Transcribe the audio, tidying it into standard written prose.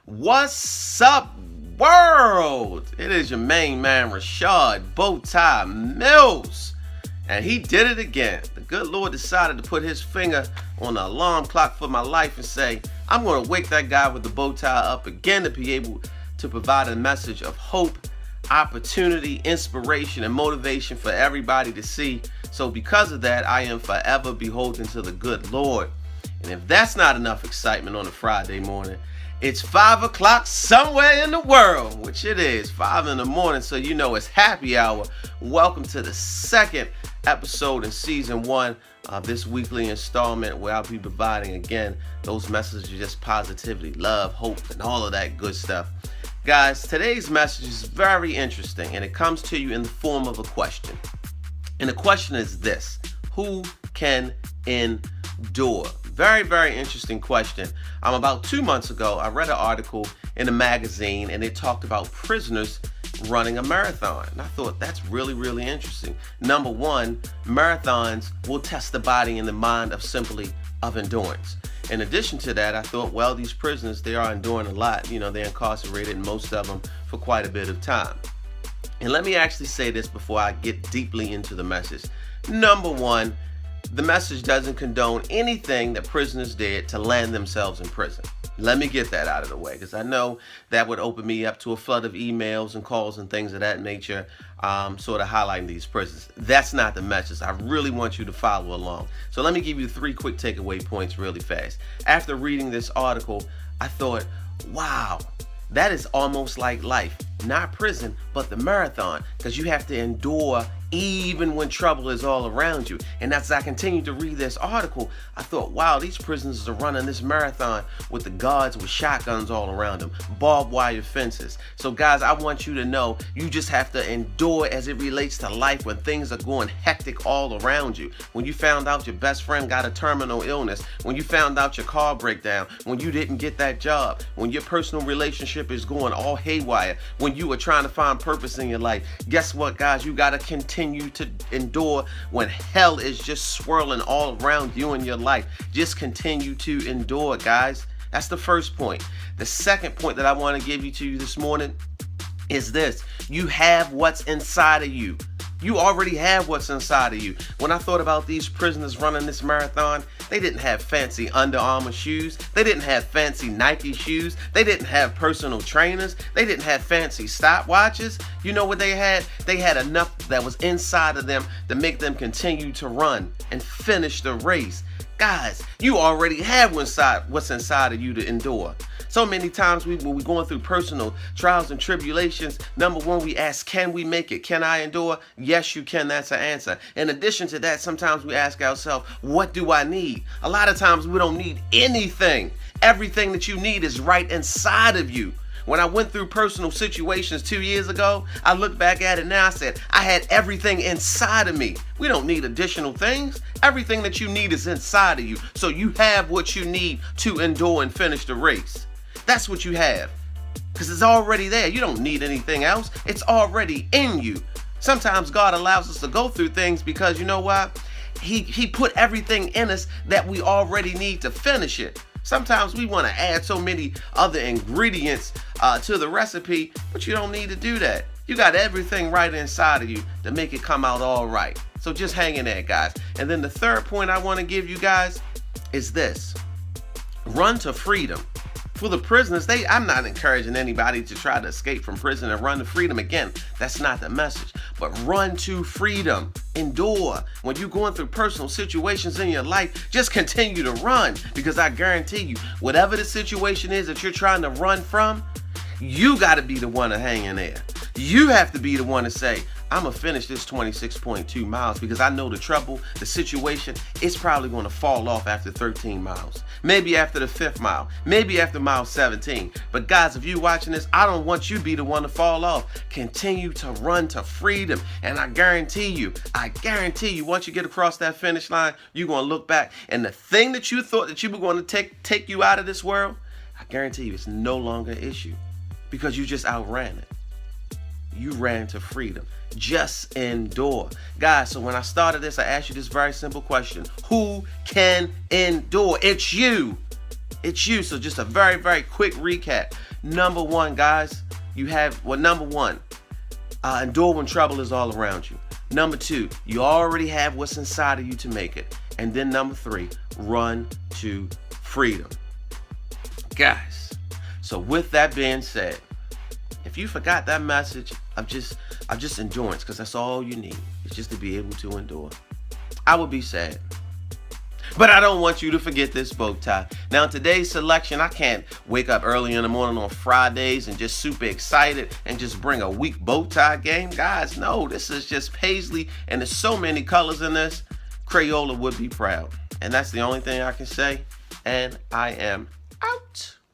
What's up, world? It is your main man, Rashad Bowtie Mills. And he did it again. The good Lord decided to put his finger on the alarm clock for my life and say, I'm going to wake that guy with the bow tie up again to be able to provide a message of hope, opportunity, inspiration, and motivation for everybody to see. So because of that, I am forever beholden to the good Lord. And if that's not enough excitement on a Friday morning, it's 5 o'clock somewhere in the world, which it is, 5 in the morning, so you know it's happy hour. Welcome to the second episode in season 1 of this weekly installment where I'll be providing, again, those messages of just positivity, love, hope, and all of that good stuff. Guys, today's message is very interesting, and it comes to you in the form of a question. And the question is this: who can endure? Very, very interesting question. About 2 months ago, I read an article in a magazine, and it talked about prisoners running a marathon. And I thought that's really, really interesting. Number one, marathons will test the body and the mind of endurance. In addition to that, I thought, well, these prisoners, they are enduring a lot. You know, they're incarcerated, most of them, for quite a bit of time. And let me actually say this before I get deeply into the message. Number one, the message doesn't condone anything that prisoners did to land themselves in prison. Let me get that out of the way, because I know that would open me up to a flood of emails and calls and things of that nature, sort of highlighting these prisons. That's not the message. I really want you to follow along. So let me give you 3 quick takeaway points really fast. After reading this article, I thought, wow, that is almost like life. Not prison, but the marathon, because you have to endure even when trouble is all around you. And as I continued to read this article, I thought, wow, these prisoners are running this marathon with the guards with shotguns all around them, barbed wire fences. So guys, I want you to know, you just have to endure as it relates to life when things are going hectic all around you. When you found out your best friend got a terminal illness, when you found out your car break down, when you didn't get that job, when your personal relationship is going all haywire, when you are trying to find purpose in your life. Guess what, guys? You got to continue to endure when hell is just swirling all around you in your life. Just continue to endure, guys. That's the first point. The second point that I want to give you this morning is this: you have what's inside of you. You already have what's inside of you. When I thought about these prisoners running this marathon, they didn't have fancy Under Armour shoes. They didn't have fancy Nike shoes. They didn't have personal trainers. They didn't have fancy stopwatches. You know what they had? They had enough that was inside of them to make them continue to run and finish the race. Guys, you already have what's inside of you to endure. So many times when we're going through personal trials and tribulations, number one, we ask, can we make it? Can I endure? Yes, you can. That's the answer. In addition to that, sometimes we ask ourselves, what do I need? A lot of times we don't need anything. Everything that you need is right inside of you. When I went through personal situations 2 years ago, I look back at it now, I said, I had everything inside of me. We don't need additional things. Everything that you need is inside of you. So you have what you need to endure and finish the race. That's what you have, because it's already there. You don't need anything else. It's already in you. Sometimes God allows us to go through things because, you know what? He put everything in us that we already need to finish it. Sometimes we want to add so many other ingredients to the recipe, but you don't need to do that. You got everything right inside of you to make it come out all right. So just hang in there, guys. And then the third point I want to give you guys is this: run to freedom. For the prisoners, I'm not encouraging anybody to try to escape from prison and run to freedom. Again, that's not the message. But run to freedom. Endure. When you're going through personal situations in your life, just continue to run. Because I guarantee you, whatever the situation is that you're trying to run from, you got to be the one to hang in there. You have to be the one to say, I'm going to finish this 26.2 miles because I know the trouble, the situation, it's probably going to fall off after 13 miles. Maybe after the 5th mile. Maybe after mile 17. But guys, if you're watching this, I don't want you to be the one to fall off. Continue to run to freedom. And I guarantee you, once you get across that finish line, you're going to look back. And the thing that you thought that you were going to take you out of this world, I guarantee you it's no longer an issue. Because you just outran it. You ran to freedom. Just endure. Guys, so when I started this, I asked you this very simple question: who can endure? It's you. It's you. So just a very, very quick recap. Number one, guys, number one, endure when trouble is all around you. Number two, you already have what's inside of you to make it. And then number three, run to freedom. Guys, so with that being said, if you forgot that message of just endurance, because that's all you need, is just to be able to endure, I would be sad. But I don't want you to forget this bow tie. Now, in today's selection, I can't wake up early in the morning on Fridays and just super excited and just bring a weak bow tie game. Guys, no, this is just paisley, and there's so many colors in this. Crayola would be proud. And that's the only thing I can say. And I am out.